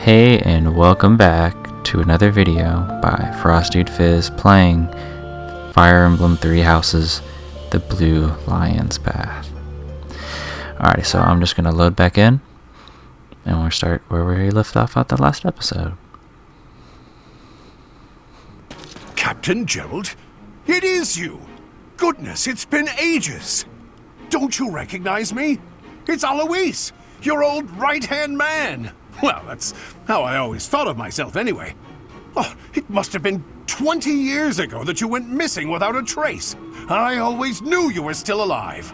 Hey, and welcome back to another video by Frostdude Fizz playing Fire Emblem Three Houses, the Blue Lion's Path. Alrighty, so I'm just gonna load back in, and we'll start where we left off at the last episode. Captain Gerald? It is you! Goodness, it's been ages! Don't you recognize me? It's Alois, your old right-hand man! Well, that's how I always thought of myself anyway. Oh, it must have been 20 years ago that you went missing without a trace. I always knew you were still alive.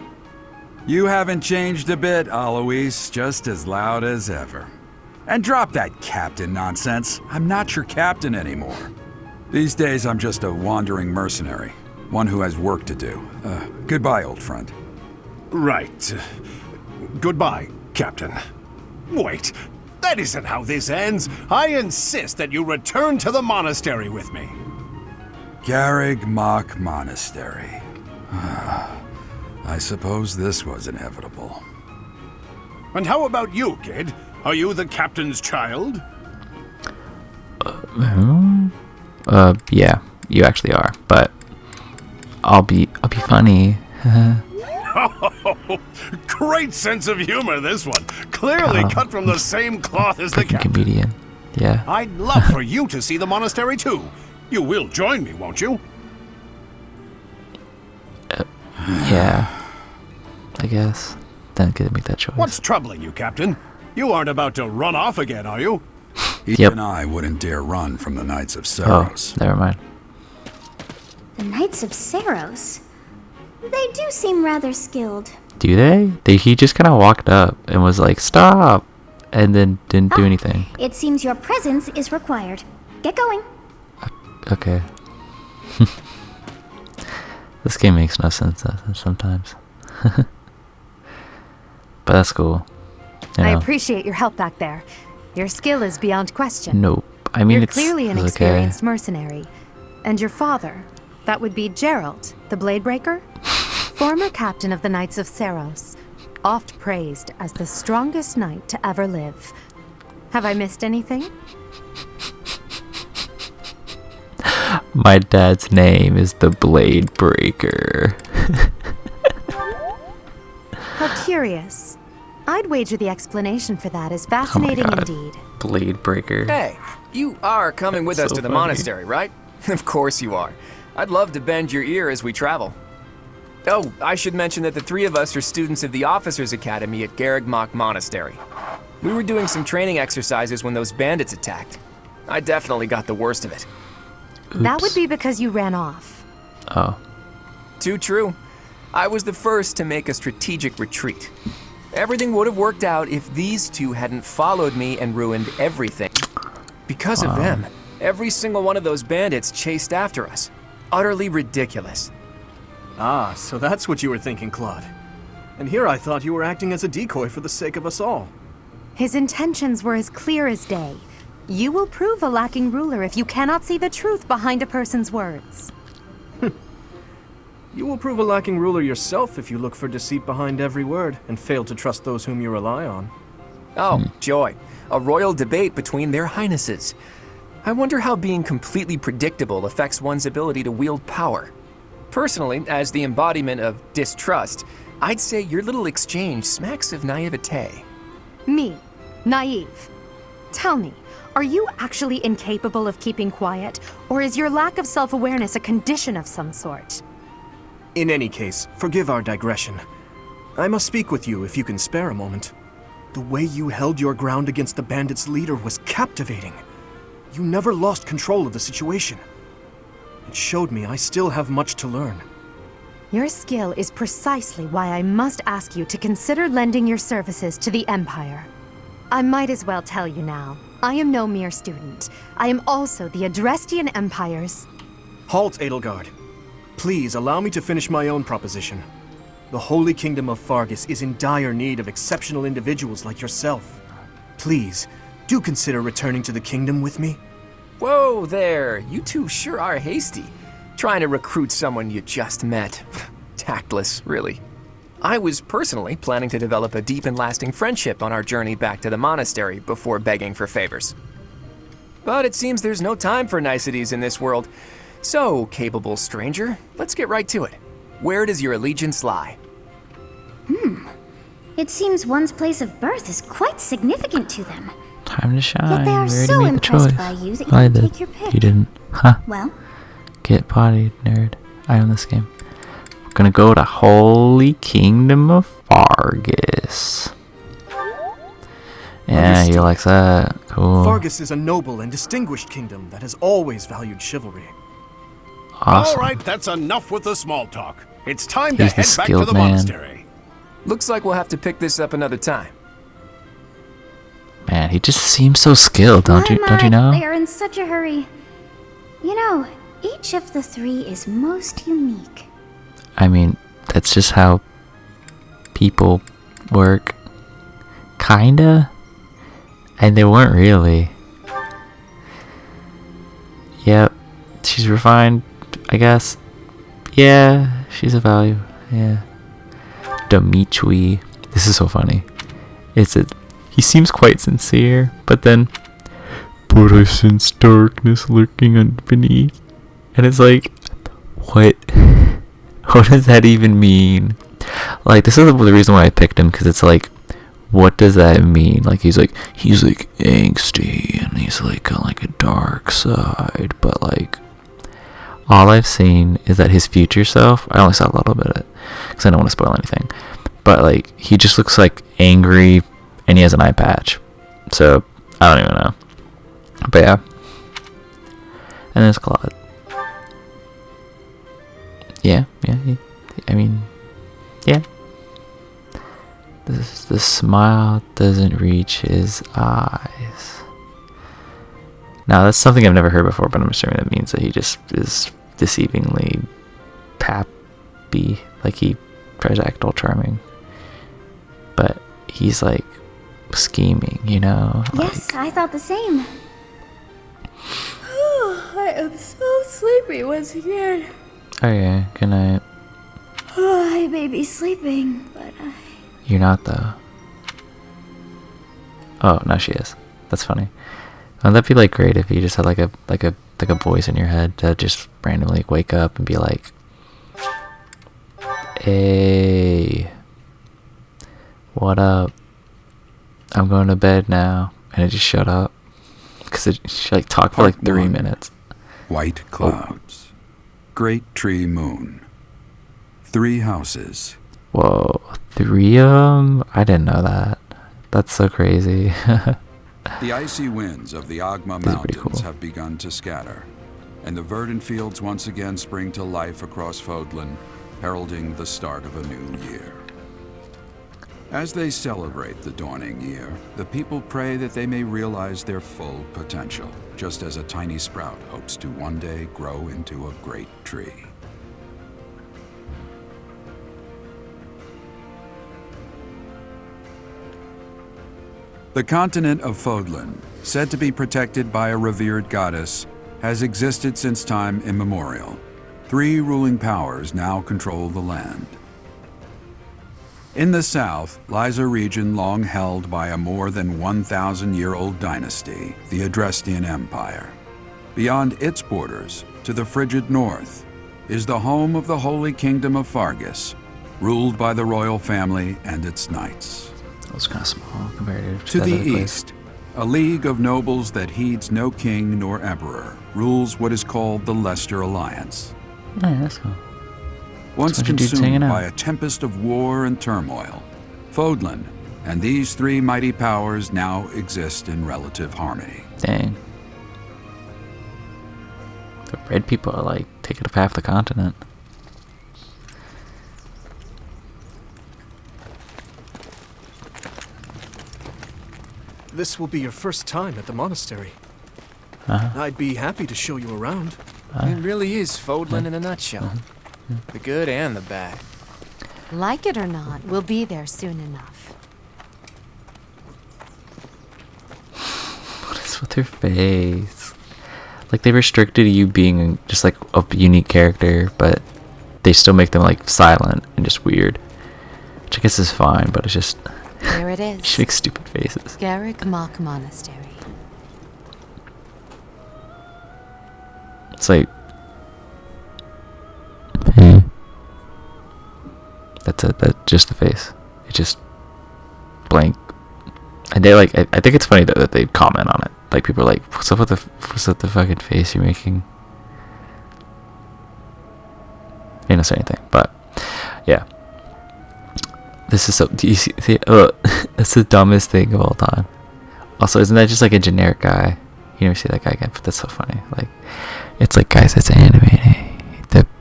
You haven't changed a bit, Alois, just as loud as ever. And drop that captain nonsense. I'm not your captain anymore. These days, I'm just a wandering mercenary. One who has work to do. Goodbye, old friend. Right. Goodbye, Captain. Wait, that isn't how this ends. I insist that you return to the monastery with me. Garreg Mach Monastery. I suppose this was inevitable. And how about you, kid? Are you the captain's child? Yeah, you actually are, but I'll be funny. Oh, great sense of humor, this one. Clearly cut from the same cloth as the captain. Comedian, yeah. I'd love for you to see the monastery too. You will join me, won't you? Yeah, I guess. Then could make that choice. What's troubling you, Captain? You aren't about to run off again, are you? Even I wouldn't dare run from the Knights of Saros. Oh, never mind. The Knights of Saros? They do seem rather skilled. Do they? He just kind of walked up and was like, "Stop," and then didn't do anything. It seems your presence is required. Get going. Okay. This game makes no sense sometimes. But that's cool. You know. I appreciate your help back there. Your skill is beyond question. Nope. I mean, You're it's clearly an okay. experienced mercenary. And your father, that would be Gerald, the Bladebreaker? Former captain of the Knights of Saros, oft praised as the strongest knight to ever live. Have I missed anything? My dad's name is the Bladebreaker. How curious. I'd wager the explanation for that is fascinating indeed. Bladebreaker. Hey, you are coming with us to the monastery, right? Of course you are. I'd love to bend your ear as we travel. Oh, I should mention that the three of us are students of the Officers' Academy at Garreg Mach Monastery. We were doing some training exercises when those bandits attacked. I definitely got the worst of it. Oops. That would be because you ran off. Oh. Too true. I was the first to make a strategic retreat. Everything would have worked out if these two hadn't followed me and ruined everything. Because of them, every single one of those bandits chased after us. Utterly ridiculous. Ah, so that's what you were thinking, Claude. And here I thought you were acting as a decoy for the sake of us all. His intentions were as clear as day. You will prove a lacking ruler if you cannot see the truth behind a person's words. You will prove a lacking ruler yourself if you look for deceit behind every word and fail to trust those whom you rely on. Oh, joy. A royal debate between their highnesses. I wonder how being completely predictable affects one's ability to wield power. Personally, as the embodiment of distrust, I'd say your little exchange smacks of naivete. Me, naive. Tell me, are you actually incapable of keeping quiet, or is your lack of self-awareness a condition of some sort? In any case, forgive our digression. I must speak with you if you can spare a moment. The way you held your ground against the bandits' leader was captivating. You never lost control of the situation. It showed me I still have much to learn. Your skill is precisely why I must ask you to consider lending your services to the Empire. I might as well tell you now, I am no mere student. I am also the Adrestian Empire's... Halt, Edelgard. Please allow me to finish my own proposition. The Holy Kingdom of Fargus is in dire need of exceptional individuals like yourself. Please, do consider returning to the kingdom with me. Whoa there, you two sure are hasty. Trying to recruit someone you just met. Tactless, really. I was personally planning to develop a deep and lasting friendship on our journey back to the monastery before begging for favors. But it seems there's no time for niceties in this world. So, capable stranger, let's get right to it. Where does your allegiance lie? It seems one's place of birth is quite significant to them. Time to shine. Yet they are We already so made the impressed choice. by you that you I can did. take your pick. You didn't. Huh. Well, Get potty, nerd. I own this game. We're gonna go to Holy Kingdom of Fargus. Yeah, he Understood. likes that. Cool. Fargus is a noble and distinguished kingdom that has always valued chivalry. Awesome. All right, that's enough with the small talk. It's time to He's the head back to skilled the man. monastery. Looks like we'll have to pick this up another time. Man, he just seems so skilled, don't you they know? are in such a hurry. You know, each of the three is most unique. I mean, that's just how people work. Kinda. And they weren't really. Yep. She's refined, I guess. Yeah, she's a value. Yeah. Dimitri. This is so funny. He seems quite sincere, but then, but I sense darkness lurking underneath. And it's like, what? What does that even mean? Like, this is the reason why I picked him, because it's like, what does that mean? Like, he's angsty, and he's like got like a dark side, but like, all I've seen is that his future self, I only saw a little bit of it, because I don't want to spoil anything, but like, he just looks like angry, and he has an eye patch, so, I don't even know, but yeah, and there's Claude. Yeah, I mean, yeah. The smile doesn't reach his eyes. Now, that's something I've never heard before, but I'm assuming that means that he just is deceivingly pappy. Like, he tries to act all charming. But he's, like, scheming, you know? Yes, I thought the same. I am so sleepy once again. Okay, good night. I may be sleeping, but You're not, though. Oh, no, she is. That's funny. Wouldn't that be, like, great if you just had, like a voice in your head to just randomly wake up and be like, hey, what up? I'm going to bed now. And it just shut up. Because she, like, talked for, like, 3 minutes. White clouds. Great tree moon. 3 houses. Whoa, 3 of them? I didn't know that. That's so crazy. The icy winds of the Agma This is pretty Mountains cool. have begun to scatter, and the verdant fields once again spring to life across Fodlan, heralding the start of a new year. As they celebrate the dawning year, the people pray that they may realize their full potential, just as a tiny sprout hopes to one day grow into a great tree. The continent of Fodlan, said to be protected by a revered goddess, has existed since time immemorial. 3 ruling powers now control the land. In the south lies a region long held by a more than 1,000-year-old dynasty, the Adrestian Empire. Beyond its borders, to the frigid north, is the home of the Holy Kingdom of Fargus, ruled by the royal family and its knights. That was kind of small compared To that the other place. east, a league of nobles that heeds no king nor emperor rules what is called the Leicester Alliance. Oh, yeah, that's cool. Once bunch of dudes consumed hanging out. by a tempest of war and turmoil, Fodlan and these 3 mighty powers now exist in relative harmony. Dang. The red people are like taking up half the continent. This will be your first time at the monastery. Uh-huh. I'd be happy to show you around. It really is Fodlan in a nutshell. The good and the bad. Like it or not, we'll be there soon enough. What is with their face? Like, they restricted you being just like a unique character, but they still make them like silent and just weird. Which I guess is fine, but it's just There it is. she makes stupid faces. Garrick Mock Monastery. It's like, hey. That's it. That's just the face. It just blank. And they like. I think it's funny that they comment on it. Like people are like, "What's up with the fucking face you're making?" They don't say anything, but yeah. This is so. Do you see? That's the dumbest thing of all time. Also, isn't that just like a generic guy? You never see that guy again, but that's so funny. Like, it's like, guys, it's animating.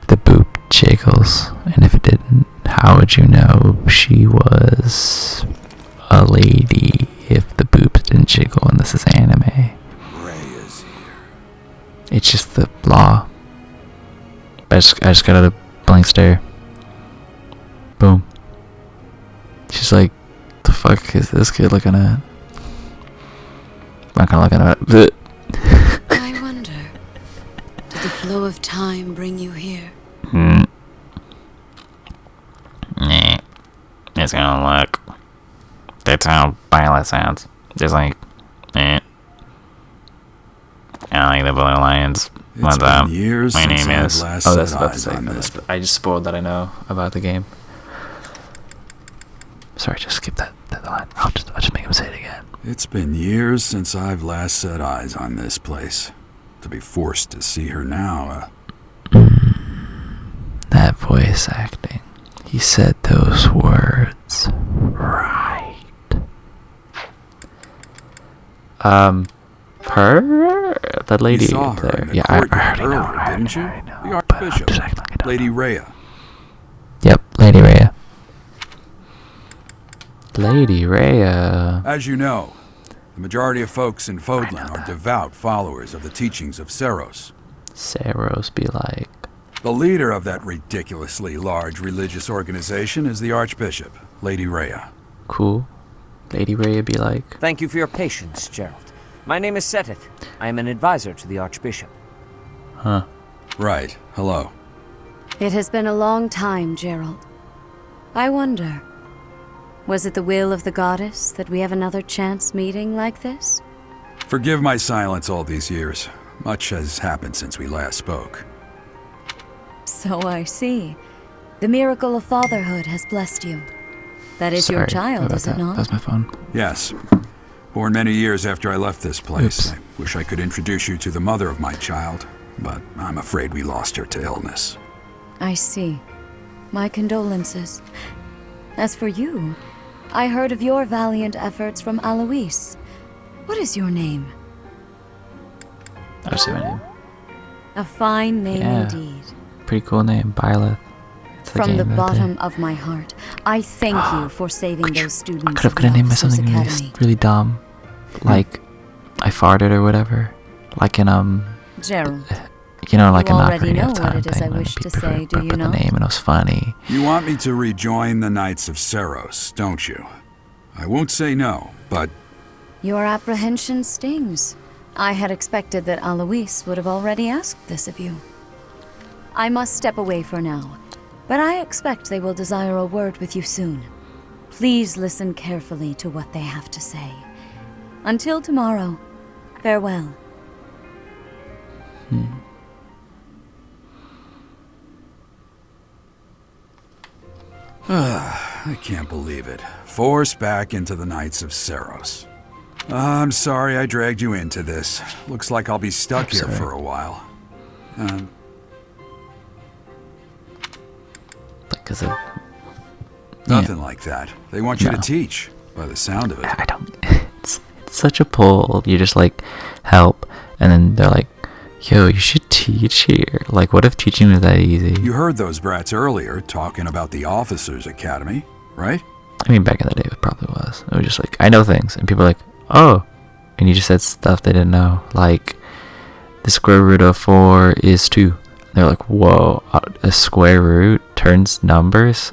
The boob jiggles, and if it didn't, how would you know she was a lady if the boobs didn't jiggle and this is anime? Ray is here. It's just the law. I just got a blank stare. Boom. She's like, the fuck is this kid looking at? I'm not gonna look at it. I wonder, did the flow of time bring you here? Nah. It's gonna look. That's how Violet sounds. Just like, I like the Blue Lions. It's been years My since name I've is. last Oh, that's set about to eyes say. on this. I just spoiled that I know about the game. Sorry, just skip that line. I'll just make him say it again. It's been years since I've last set eyes on this place. To be forced to see her now, That voice acting. He said those words right. Her, that lady you saw up her there. in the Yeah, I courtyard already know. earlier, I didn't you? already know, The but I'm Archbishop, just acting like I don't Lady know. Rhea. Yep, Lady Rhea. Lady Rhea. As you know, the majority of folks in I know Fodlan are that. devout followers of the teachings of Seros. Saros be like. The leader of that ridiculously large religious organization is the Archbishop, Lady Rhea. Cool. Lady Rhea be like. Thank you for your patience, Gerald. My name is Seteth. I am an advisor to the Archbishop. Huh. Right, hello. It has been a long time, Gerald. I wonder, was it the will of the goddess that we have another chance meeting like this? Forgive my silence all these years. Much has happened since we last spoke. So I see. The miracle of fatherhood has blessed you. That is your Sorry child, about is it that. not? That's my phone. Yes. Born many years after I left this place. Oops. I wish I could introduce you to the mother of my child, but I'm afraid we lost her to illness. I see. My condolences. As for you, I heard of your valiant efforts from Alois. What is your name? I'll just say my name. A fine name Yeah. indeed. Pretty cool name, Byleth. It's From the game that bottom they- of my heart, I thank you for saving those students. I could have of the named it Officers something Academy. really dumb, like I farted or whatever, like in Gerald, you know, like You an already Ocarina know of what Time it is thing I when wish to people say, do put you the not? name and it was funny. You want me to rejoin the Knights of Seros, don't you? I won't say no, but your apprehension stings. I had expected that Alois would have already asked this of you. I must step away for now, but I expect they will desire a word with you soon. Please listen carefully to what they have to say. Until tomorrow, farewell. I can't believe it. Forced back into the Knights of Seros. I'm sorry I dragged you into this. Looks like I'll be stuck I'm here sorry. for a while. Like, is it? Nothing like that. They want you No. to teach, by the sound of it. I don't. It's such a pull. You just like help, and then they're like, "Yo, you should teach here." Like, what if teaching was that easy? You heard those brats earlier talking about the Officers Academy, right? I mean, back in the day, it probably was. It was just like, I know things, and people are like, "Oh," and you just said stuff they didn't know, like the square root of 4 is 2. They're like, "Whoa, a square root turns numbers."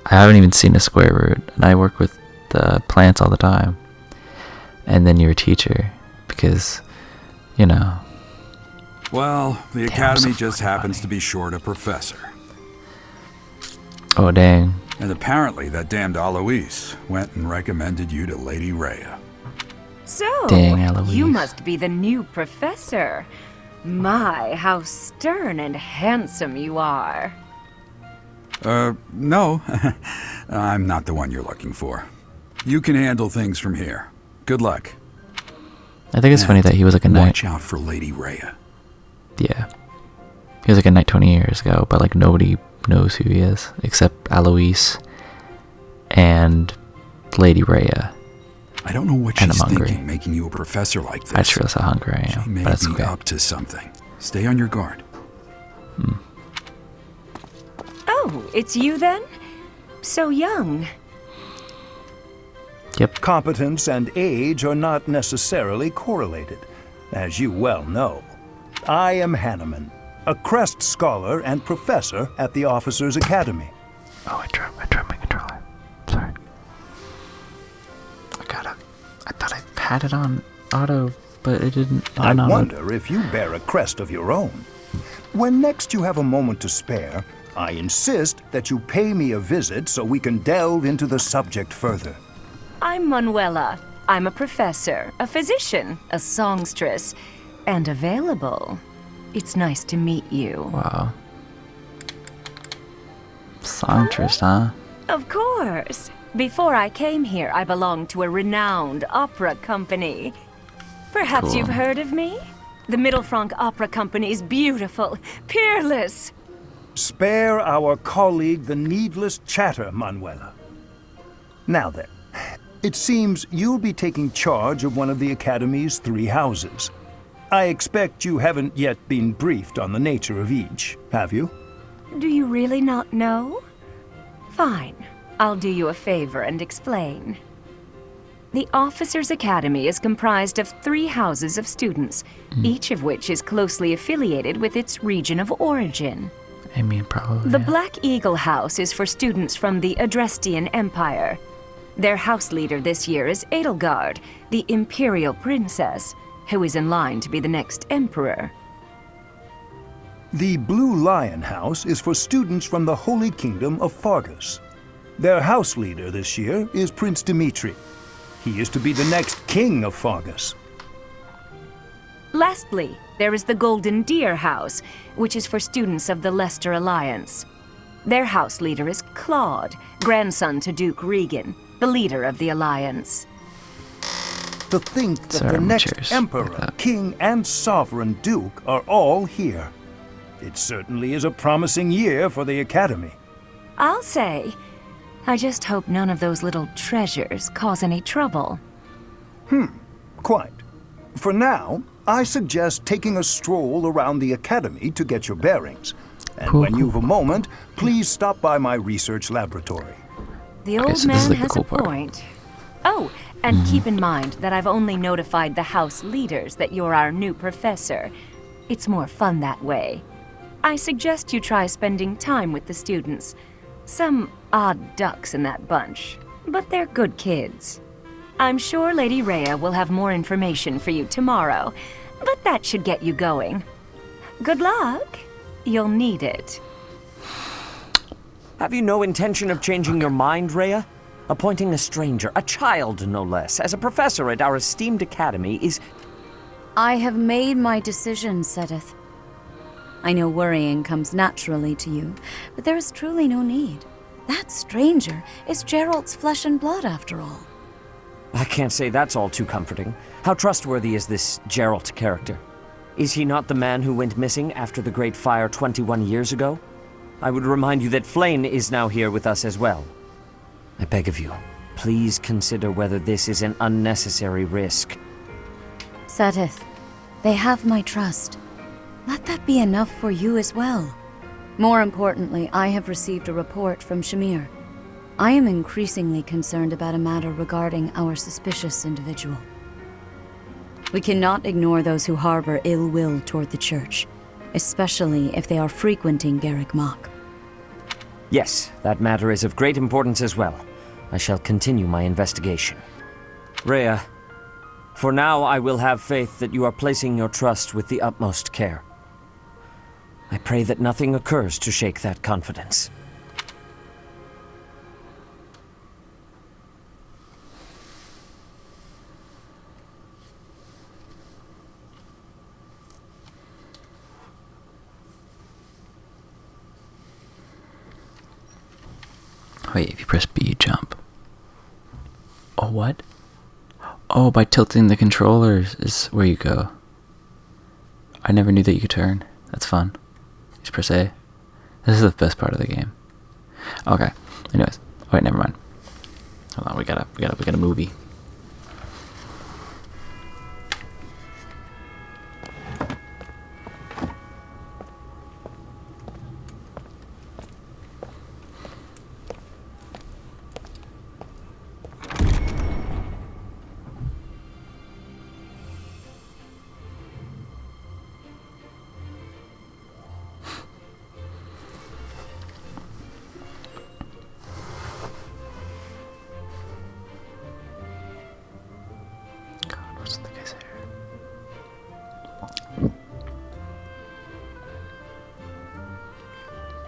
I haven't even seen a square root, and I work with the plants all the time. And then you're a teacher, because, you know. Well, the Damn, I'm Academy so just fucking happens funny. to be short a professor. Oh, dang. And apparently that damned Alois went and recommended you to Lady Rhea. So, Dang, Eloise. you must be the new professor. My, how stern and handsome you are. No. I'm not the one you're looking for. You can handle things from here. Good luck. I think it's funny that he was like a knight. Watch out for Lady Rhea. Yeah. He was like a knight 20 years ago, but like nobody knows who he is except Alois and Lady Rhea. I don't know what And she's I'm hungry. thinking, making you a professor like this. I just realized how hungry I She am, may but that's be okay. up to something. Stay on your guard. Oh, it's you then? So young. Yep. Competence and age are not necessarily correlated, as you well know. I am Hanneman, a Crest Scholar and Professor at the Officers' Academy. Oh, I dropped my controller. Sorry. I thought I had it on auto, but it didn't. I wonder if you bear a crest of your own. When next you have a moment to spare, I insist that you pay me a visit so we can delve into the subject further. I'm Manuela. I'm a professor, a physician, a songstress, and available. It's nice to meet you. Wow. Songstress, huh? Of course. Before I came here, I belonged to a renowned opera company. Perhaps Cool. you've heard of me? The Mittelfranc Opera Company is beautiful, peerless. Spare our colleague the needless chatter, Manuela. Now then, it seems you'll be taking charge of one of the Academy's 3 houses. I expect you haven't yet been briefed on the nature of each, have you? Do you really not know? Fine. I'll do you a favor and explain. The Officers' Academy is comprised of 3 houses of students, each of which is closely affiliated with its region of origin. I mean, probably. The Black Eagle House is for students from the Adrestian Empire. Their house leader this year is Edelgard, the Imperial Princess, who is in line to be the next Emperor. The Blue Lion House is for students from the Holy Kingdom of Fargus. Their house leader this year is Prince Dimitri. He is to be the next king of Fargus. Lastly, there is the Golden Deer House, which is for students of the Leicester Alliance. Their house leader is Claude, grandson to Duke Regan, the leader of the Alliance. To think that Sorry, the my next chair's Emperor, like that. King, and Sovereign Duke are all here. It certainly is a promising year for the Academy. I'll say. I just hope none of those little treasures cause any trouble. Quite. For now, I suggest taking a stroll around the Academy to get your bearings. And Cool, when cool, you've a moment, please stop by my research laboratory. The Okay, old so this is man like the has cool a part. point. Oh, and keep in mind that I've only notified the house leaders that you're our new professor. It's more fun that way. I suggest you try spending time with the students. Some odd ducks in that bunch, but they're good kids. I'm sure Lady Rhea will have more information for you tomorrow, but that should get you going. Good luck. You'll need it. Have you no intention of changing your mind, Rhea? Appointing a stranger, a child no less, as a professor at our esteemed academy is... I have made my decision, Sedith. I know worrying comes naturally to you, but there is truly no need. That stranger is Gerald's flesh and blood, after all. I can't say that's all too comforting. How trustworthy is this Gerald character? Is he not the man who went missing after the Great Fire 21 years ago? I would remind you that Flayn is now here with us as well. I beg of you, please consider whether this is an unnecessary risk. Sedith, they have my trust. Let that be enough for you as well. More importantly, I have received a report from Shamir. I am increasingly concerned about a matter regarding our suspicious individual. We cannot ignore those who harbor ill will toward the Church, especially if they are frequenting Garrick Mach. Yes, that matter is of great importance as well. I shall continue my investigation. Rhea, for now I will have faith that you are placing your trust with the utmost care. I pray that nothing occurs to shake that confidence. Wait, if you press B, jump. Oh, what? Oh, by tilting the controllers is where you go. I never knew that you could turn. That's fun. Just press A. This is the best part of the game. Okay. Anyways. Oh, wait, never mind. Hold on, we got a movie.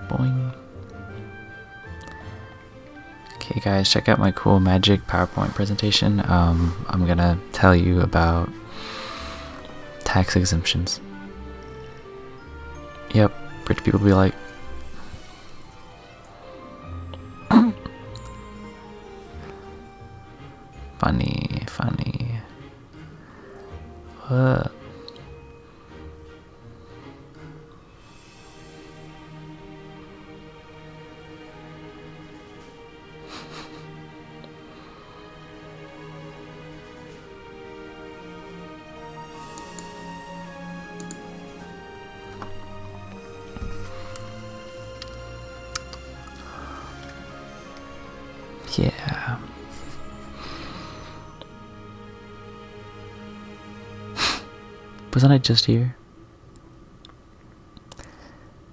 Boing. Okay guys, check out my cool magic PowerPoint presentation. I'm gonna tell you about tax exemptions. Yep, rich people be like, funny. What? Yeah. Wasn't I just here? I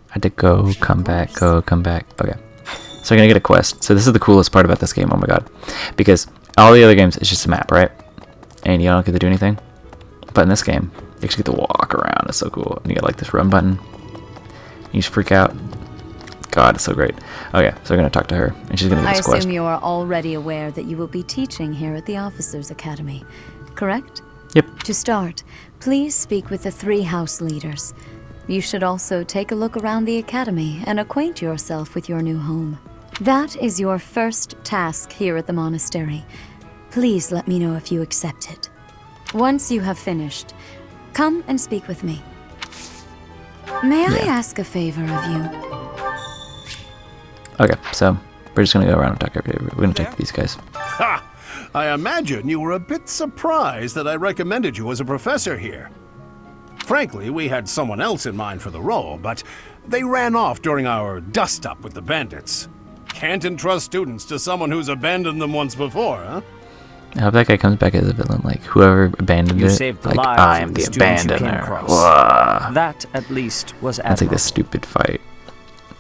had to go, come back, go, come back. Okay. So we're gonna get a quest. So this is the coolest part about this game, oh my god. Because all the other games, it's just a map, right? And you don't get to do anything. But in this game, you actually get to walk around. It's so cool. And you get like this run button. You just freak out. God, it's so great. Okay, so we're gonna talk to her, and she's gonna give us a quest. I assume you are already aware that you will be teaching here at the Officers' Academy, correct? Yep. To start, please speak with the 3 house leaders. You should also take a look around the academy and acquaint yourself with your new home. That is your first task here at the monastery. Please let me know if you accept it. Once you have finished, come and speak with me. May I ask a favor of you? Okay, so we're just gonna go around and talk every day. We're gonna talk to these guys. Ha! I imagine you were a bit surprised that I recommended you as a professor here. Frankly, we had someone else in mind for the role, but they ran off during our dust-up with the bandits. Can't entrust students to someone who's abandoned them once before, huh? I hope that guy comes back as a villain. Like, whoever abandoned You it, saved the like, lives I of am the the students you came abandoner. across. Whoa. That, at least, was That's like admirable. this stupid fight.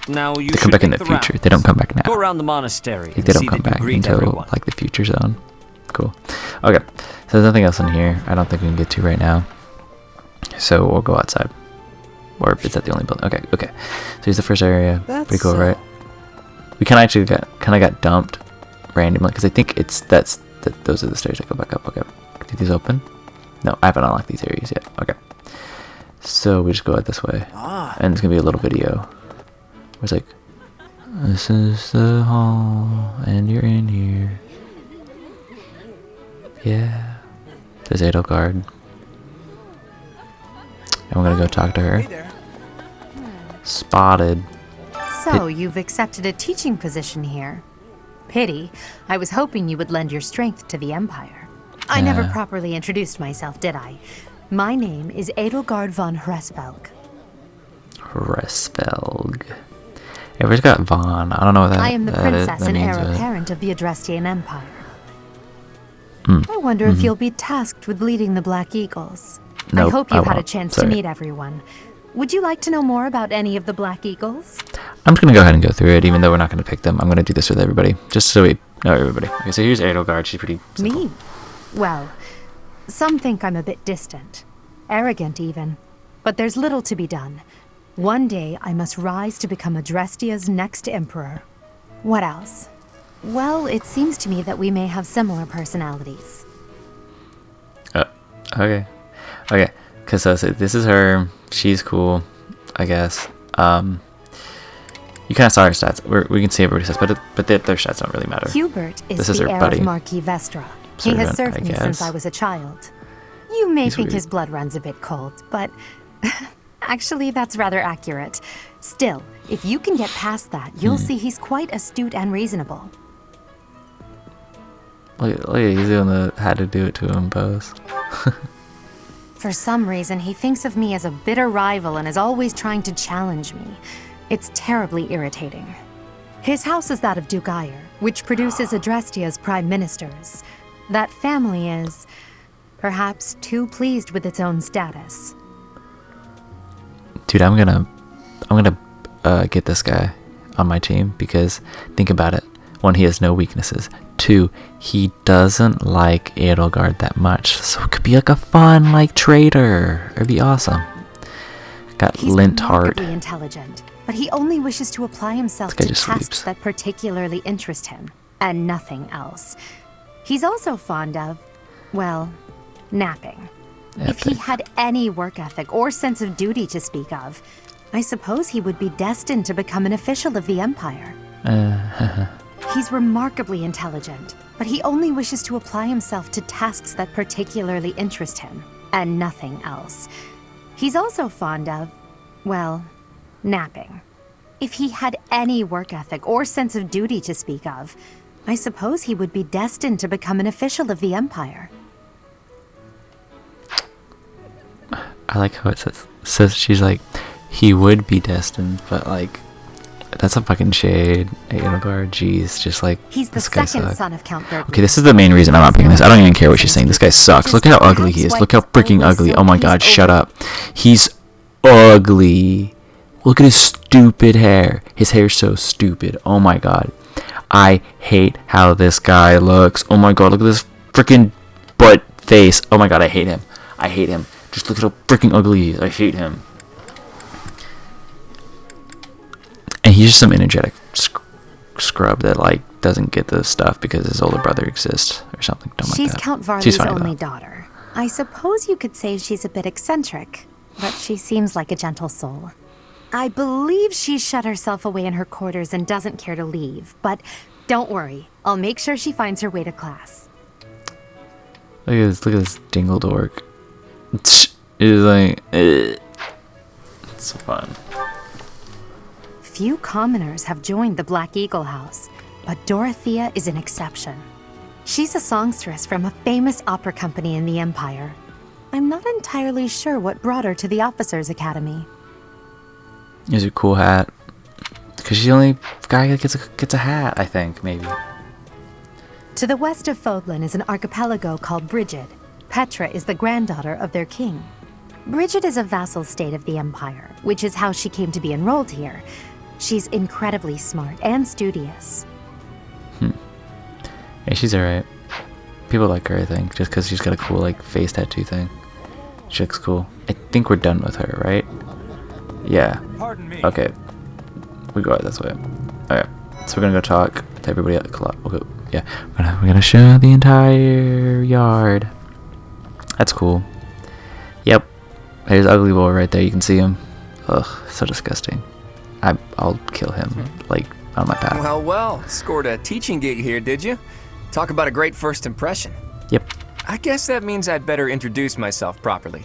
Now you They come back in the future. They don't come back now. Go around the monastery Like, and they don't see come that you back greet until everyone. like the future zone. Cool. Okay. So there's nothing else in here. I don't think we can get to right now. So we'll go outside. Or is that the only building? Okay. Okay. So here's the first area. That's Pretty cool, so- right? We kind of got dumped randomly because I think those are the stairs that go back up. Okay. Do these open? No, I haven't unlocked these areas yet. Okay. So we just go out this way, and it's gonna be a little video where it's like, this is the hall, and you're in here. Yeah. There's Edelgard. And we're gonna go talk to her. Spotted. So, you've accepted a teaching position here. Pity. I was hoping you would lend your strength to the Empire. I never Yeah. properly introduced myself, did I? My name is Edelgard von Hresvelg. Hresvelg. Yeah, we just got Vaughn. I don't know what that I am the that princess that and means, heir but- apparent of the Adrestian Empire. Mm. I wonder if you'll be tasked with leading the Black Eagles. I Nope, hope you've had a won't. chance Sorry. to meet everyone. Would you like to know more about any of the Black Eagles? I'm just gonna go ahead and go through it, even though we're not gonna pick them. I'm gonna do this with everybody, just so we know everybody. Okay, so here's Edelgard. She's pretty simple. Me? Well, some think I'm a bit distant. Arrogant, even. But there's little to be done. One day, I must rise to become Adrestia's next emperor. What else? Well, it seems to me that we may have similar personalities. Okay. Okay. Cause so this is her. She's cool, I guess. You kind of saw her stats. We can see everybody's stats, but their stats don't really matter. Hubert is This is the her heir buddy. of Marquis Vestra. He Servant, has served I me since guess. I was a child. You may He's think weird. his blood runs a bit cold, but actually that's rather accurate. Still, if you can get past that, you'll see he's quite astute and reasonable. Look, he's doing the had to do it to him pose. For some reason, he thinks of me as a bitter rival and is always trying to challenge me. It's terribly irritating. His house is that of Duke Ire, which produces Adrestia's prime ministers. That family is, perhaps, too pleased with its own status. Dude, I'm gonna get this guy on my team because think about it. One, he has no weaknesses. Two, he doesn't like Edelgard that much, so it could be like a fun traitor. It'd be awesome. Got He's Lint Heart. remarkably intelligent, but he only wishes to apply himself This guy to just tasks sleeps. that particularly interest him, and nothing else. He's also fond of, well, napping. If he had any work ethic or sense of duty to speak of, I suppose he would be destined to become an official of the Empire. He's remarkably intelligent, but he only wishes to apply himself to tasks that particularly interest him, and nothing else. He's also fond of, well, napping. If he had any work ethic or sense of duty to speak of, I suppose he would be destined to become an official of the Empire. I like how it says she's like, he would be destined, but that's a fucking shade. Edelgard, jeez, just He's the this guy second sucks. son of Count Bergman. Okay, this is the main reason I'm not picking this. I don't even care what she's saying. This guy sucks. Look at how ugly he is. Look how freaking ugly. Oh my god, shut up. He's ugly. Look at his stupid hair. His hair's so stupid. Oh my god. I hate how this guy looks. Oh my god, look at this freaking butt face. Oh my god, I hate him. I hate him. Just look at how freaking ugly he is. I hate him. And he's just some energetic scrub that doesn't get the stuff because his older brother exists or something dumb like She's that. Count She's Varley's funny, only though. daughter. I suppose you could say she's a bit eccentric, but she seems like a gentle soul. I believe she's shut herself away in her quarters and doesn't care to leave, but don't worry, I'll make sure she finds her way to class. Look at this dingle dork. It's like, it's so fun. Few commoners have joined the Black Eagle House, but Dorothea is an exception. She's a songstress from a famous opera company in the Empire. I'm not entirely sure what brought her to the Officers' Academy. Here's a cool hat. Because she's the only guy that gets a hat, I think, maybe. To the west of Fodlan is an archipelago called Brigid. Petra is the granddaughter of their king. Brigid is a vassal state of the Empire, which is how she came to be enrolled here. She's incredibly smart and studious. Yeah, she's alright. People like her, I think, just because she's got a cool, face tattoo thing. She looks cool. I think we're done with her, right? Yeah. Pardon me. Okay. We go out this way. Okay. So we're gonna go talk to everybody at the club. Okay. Yeah. We're gonna show the entire yard. That's cool. Yep. There's Ugly Boy right there. You can see him. Ugh, so disgusting. I'll kill him, on my path. Well, scored a teaching gig here, did you? Talk about a great first impression. Yep. I guess that means I'd better introduce myself properly.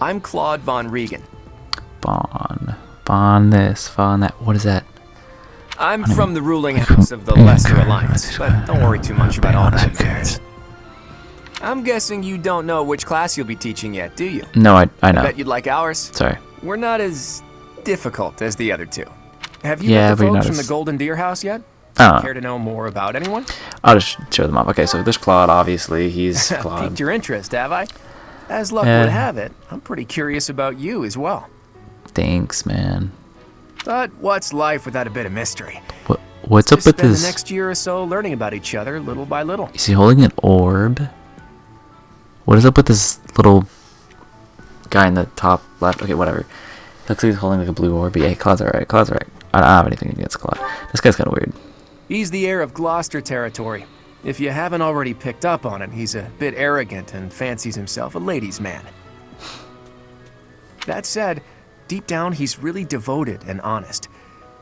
I'm Claude von Regan. Von this, Von that. What is that? I'm from the ruling house of the Lesser Alliance, but don't worry too much about all that. Who cares? I'm guessing you don't know which class you'll be teaching yet, do you? No, I know. Bet you'd like ours. Sorry. We're not as difficult as the other two. Have you Yeah, met the but you're folks not from the as- Golden Deer House yet? Oh. Care to know more about anyone? I'll just show them off. Okay, so there's Claude, obviously. He's Claude. Piqued your interest, have I? As luck Yeah. would have it, I'm pretty curious about you as well. Thanks, man. But what's life without a bit of mystery? What's up Just with spend this? the next year or so learning about each other, little by little. Is he holding an orb? What is up with this little guy in the top left? Okay, whatever. Looks like he's holding a blue orb. But yeah, Claude's alright. I don't have anything against Claude. This guy's kind of weird. He's the heir of Gloucester territory. If you haven't already picked up on it, he's a bit arrogant and fancies himself a ladies' man. That said, deep down he's really devoted and honest.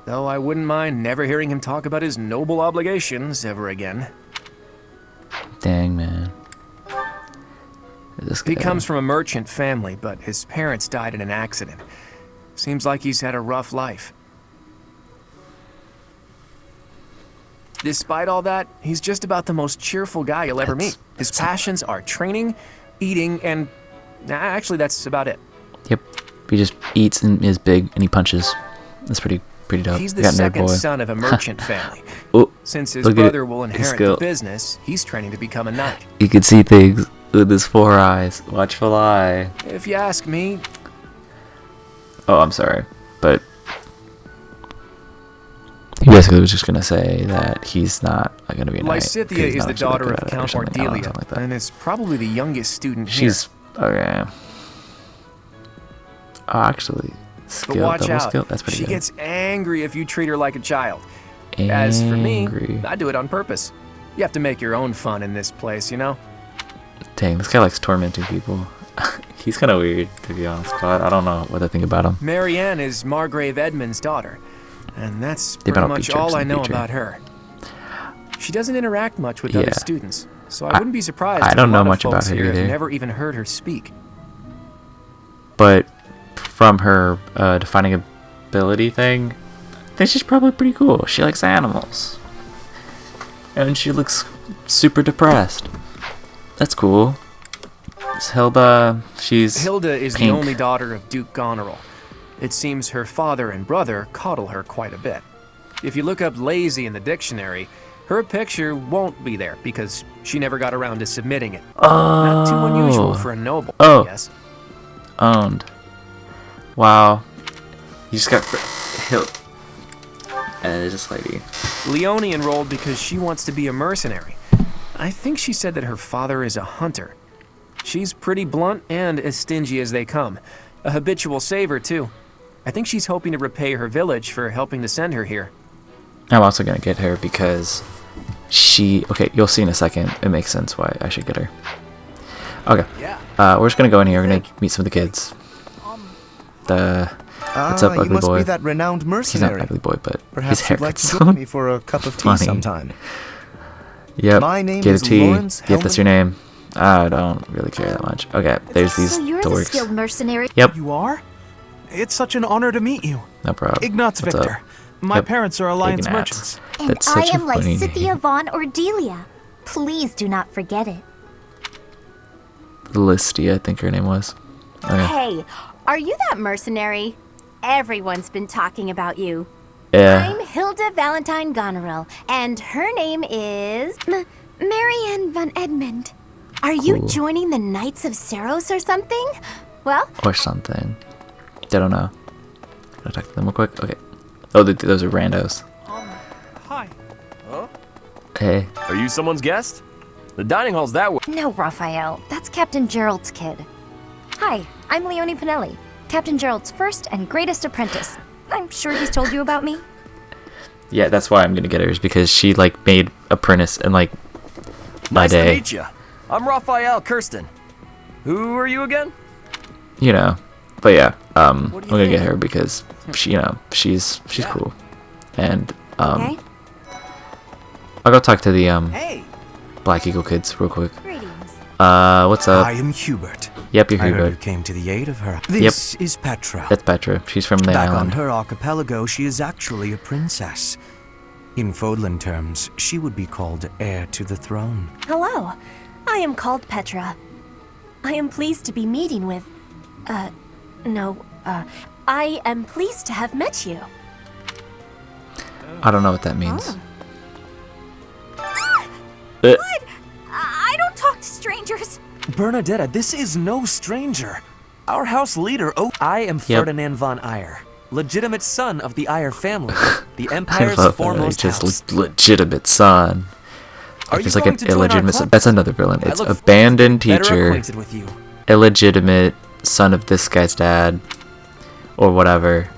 though I wouldn't mind never hearing him talk about his noble obligations ever again. Dang, man. This guy. He comes from a merchant family, but his parents died in an accident. Seems like he's had a rough life. Despite all that, he's just about the most cheerful guy you'll ever meet. His passions are training, eating, and actually that's about it. Yep. He just eats and is big and he punches. That's pretty dope. He's the second son of a merchant family. Oh, since his brother will inherit the business, he's training to become a knight. He can see things with his 4 eyes. Watchful eye. If you ask me. Oh, I'm sorry, but he basically was just gonna say that he's not gonna be a knight. Lysithea is the daughter of Count Cordelia, and is probably the youngest student here. She's okay. Oh, actually, but watch double out. Skill? That's pretty She good. gets angry if you treat her like a child. Angry. As for me, I do it on purpose. You have to make your own fun in this place, you know? Dang, this guy likes tormenting people. He's kind of weird, to be honest, but I don't know what I think about him. Marianne is Margrave Edmund's daughter, and that's pretty much all I know about her. She doesn't interact much with other students, so I wouldn't be surprised I if don't a know lot much of about folks her here have either. never even heard her speak. But from her defining ability thing, I think she's probably pretty cool. She likes animals. And she looks super depressed. That's cool. It's Hilda. Hilda is pink. the only daughter of Duke Goneril. It seems her father and brother coddle her quite a bit. If you look up lazy in the dictionary, her picture won't be there because she never got around to submitting it. Not too unusual for a noble, I guess. Owned. Wow. You just got this lady. Leone enrolled because she wants to be a mercenary. I think she said that her father is a hunter. She's pretty blunt and as stingy as they come. A habitual saver, too. I think she's hoping to repay her village for helping to send her here. I'm also going to get her because okay, you'll see in a second. It makes sense why I should get her. Okay. We're just going to go in here. We're going to meet some of the kids. What's up, ugly you must boy? be that renowned mercenary. He's not ugly boy, but perhaps his you'd like haircut's to join me for a cup of tea funny. sometime. Yep. My name Get a is tea. Lawrence Yep, that's your name. I don't really care that much. Okay, there's these So you're the dorks. skilled mercenary. Yep. You are? It's such an honor to meet you. No problem. Ignatz What's Victor. up? My Yep. parents are Alliance Ignatz. merchants. And That's I such a am funny Lysithea name. von Ordelia. Please do not forget it. Listia, I think her name was. Okay. Hey, are you that mercenary? Everyone's been talking about you. Yeah. I'm Hilda Valentine Goneril, and her name is... Marianne von Edmund. Are you Cool. joining the Knights of Saros or something? Well, Or something. I don't know. Can I talk to them real quick? Okay. Oh, those are randos. Hi. Hey. Are you someone's guest? The dining hall's that way. No, Raphael. That's Captain Gerald's kid. Hi, I'm Leone Pinelli, Captain Gerald's first and greatest apprentice. I'm sure he's told you about me. Yeah, that's why I'm gonna get her, is because she made apprentice and my Nice day. to meet you. I'm Raphael Kirsten. Who are you again? You know. But yeah, I'm What do you gonna get think? her because she's cool. And Okay. I'll go talk to the Hey. Black Eagle kids real quick. Greetings. What's up? I am Hubert. Yep, you're I heard you Hubert. came to the aid of her. This is Petra. That's Petra. She's from the Back island. on her archipelago, she is actually a princess. In Fodlan terms, she would be called heir to the throne. Hello. I am called Petra. I am pleased to be meeting with... I am pleased to have met you. I don't know what that means. What? I don't talk to strangers. Bernadetta, this is no stranger. Our house leader, I am Ferdinand von Eyre, legitimate son of the Eyre family, the I Empire's love that. foremost Just house. legitimate son. Are It's you like going an to join our illegitimate son. club? That's another villain. I It's look abandoned better teacher, acquainted with you. illegitimate son of this guy's dad, or whatever.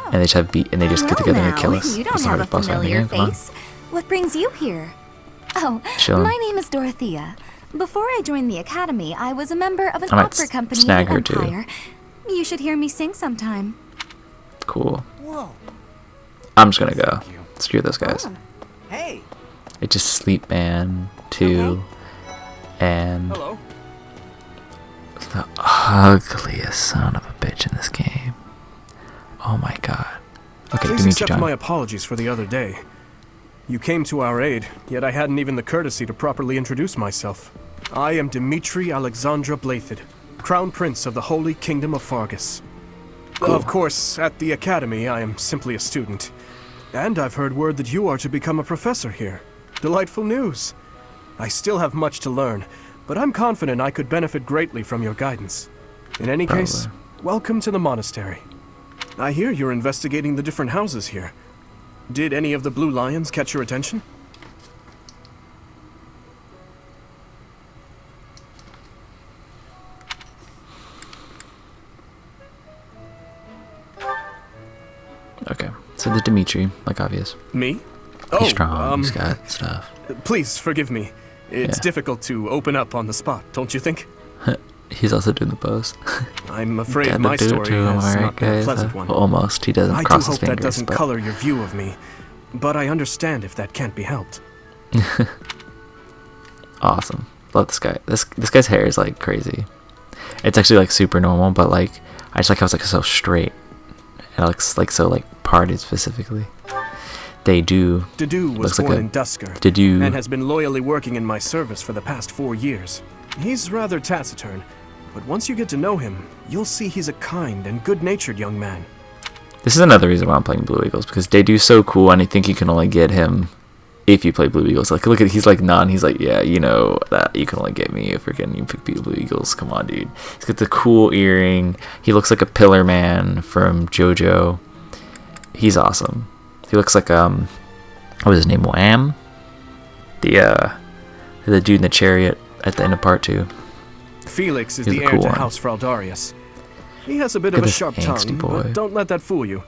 And they just have beat, and they just get together and kill us. You don't That's the have a hardest boss fight in the familiar game. Come on. face. What brings you here? Oh, Chillin'. my name is Dorothea. Before I joined the academy, I was a member of an I might opera company in snag the her, too. Empire. You should hear me sing sometime. Cool. Whoa. I'm just gonna go. Screw those guys. Hey. It's just Sleep Man 2 and Hello. the ugliest son of a bitch in this game. Oh my god. Okay, Please Dimitri accept John. my apologies for the other day. You came to our aid, yet I hadn't even the courtesy to properly introduce myself. I am Dimitri Alexandra Blathid, Crown Prince of the Holy Kingdom of Fargus. Cool. Of course, at the Academy, I am simply a student. And I've heard word that you are to become a professor here. Delightful news. I still have much to learn, but I'm confident I could benefit greatly from your guidance. In any case, welcome to the monastery. I hear you're investigating the different houses here. Did any of the Blue Lions catch your attention? Okay, so the Dimitri, like obvious. Me? He's strong, he's got stuff. Please forgive me. It's difficult to open up on the spot, don't you think? He's also doing the pose. I'm afraid Gotta my do it story to him, has alright, not been a guys? pleasant one. Almost. He doesn't I cross do his hope fingers. that doesn't but color your view of me, but I understand if that can't be helped. Awesome. Love this guy. This guy's hair is like crazy. It's actually like super normal, but like I just like how it's like so straight. It looks like so like parted specifically. Dedu was born in Dusker Dedu and has been loyally working in my service for the past 4 years. He's rather taciturn, but once you get to know him, you'll see he's a kind and good-natured young man. This is another reason why I'm playing Blue Eagles, because Dedu's so cool, and I think you can only get him if you play Blue Eagles. Like, look at, he's like non, he's like, yeah, you know that you can only get me if you pick Blue Eagles. Come on, dude. He's got the cool earring. He looks like a Pillar Man from JoJo. He's awesome. He looks like what was his name? Wham? The dude in the chariot at the end of part 2. Felix is He's the the heir cool to one. House Fraldarius. He has a bit Look of at a this sharp angsty tongue, boy. but don't let that fool you.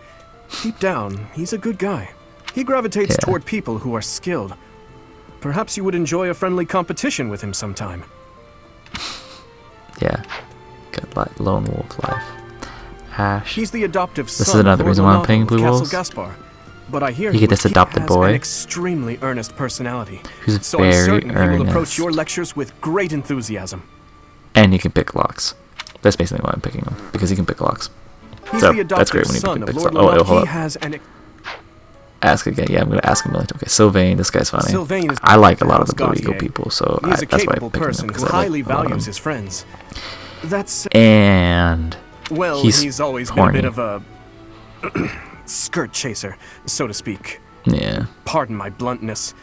Deep down, he's a good guy. He gravitates toward people who are skilled. Perhaps you would enjoy a friendly competition with him sometime. Yeah. Good lone wolf life. Ash. He's the adoptive son This is another of reason why I'm Lord playing of Blue Castle Wolves. Gaspar. But I hear You get this adopted has boy an extremely earnest personality. who's So I'm very certain he will approach earnest. your lectures with great enthusiasm. And he can pick locks. That's basically why I'm picking him, because he can pick locks. He's So the that's great adoptive when he son can of pick Lord locks. Oh, wait, hold He up. has an Ask again. Yeah, I'm gonna ask him a million times. Okay, Sylvain, this guy's funny. Sylvain is I like a lot of House the Blue Eagle Gautier. people, so He's a that's why capable I'm picking person him, who because I highly like a lot of values them. his friends. That's And well, he's always horny. been a bit of a skirt chaser, so to speak. Yeah. Pardon my bluntness.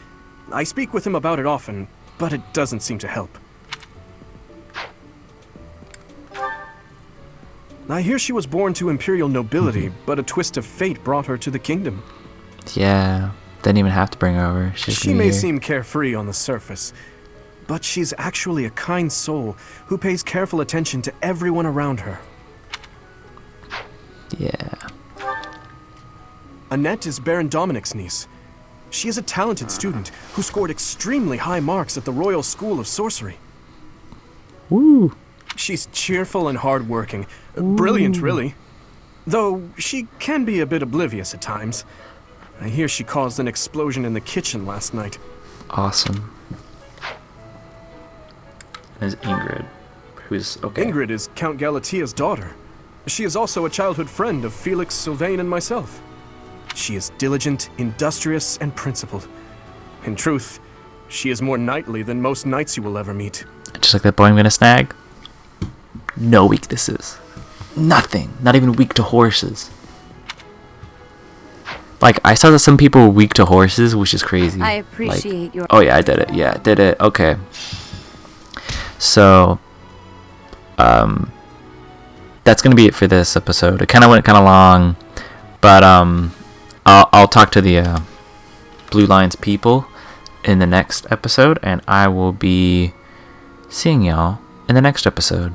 I speak with him about it often, but it doesn't seem to help. I hear she was born to imperial nobility, but a twist of fate brought her to the kingdom. Yeah. Didn't even have to bring her over. She's She may seem carefree on the surface, but she's actually a kind soul who pays careful attention to everyone around her. Yeah. Annette is Baron Dominic's niece. She is a talented student who scored extremely high marks at the Royal School of Sorcery. Woo! She's cheerful and hardworking. Brilliant, really. Though she can be a bit oblivious at times. I hear she caused an explosion in the kitchen last night. Awesome. There's Ingrid, who's okay. Ingrid is Count Galatia's daughter. She is also a childhood friend of Felix, Sylvain, and myself. She is diligent, industrious, and principled. In truth, she is more knightly than most knights you will ever meet. Just like that boy I'm gonna snag. No weaknesses. Nothing. Not even weak to horses. Like, I saw that some people were weak to horses, which is crazy. I appreciate your... Oh yeah, I did it. Yeah, I did it. Okay. So, that's gonna be it for this episode. It kind of went kind of long, but I'll talk to the Blue Lions people in the next episode, and I will be seeing y'all in the next episode.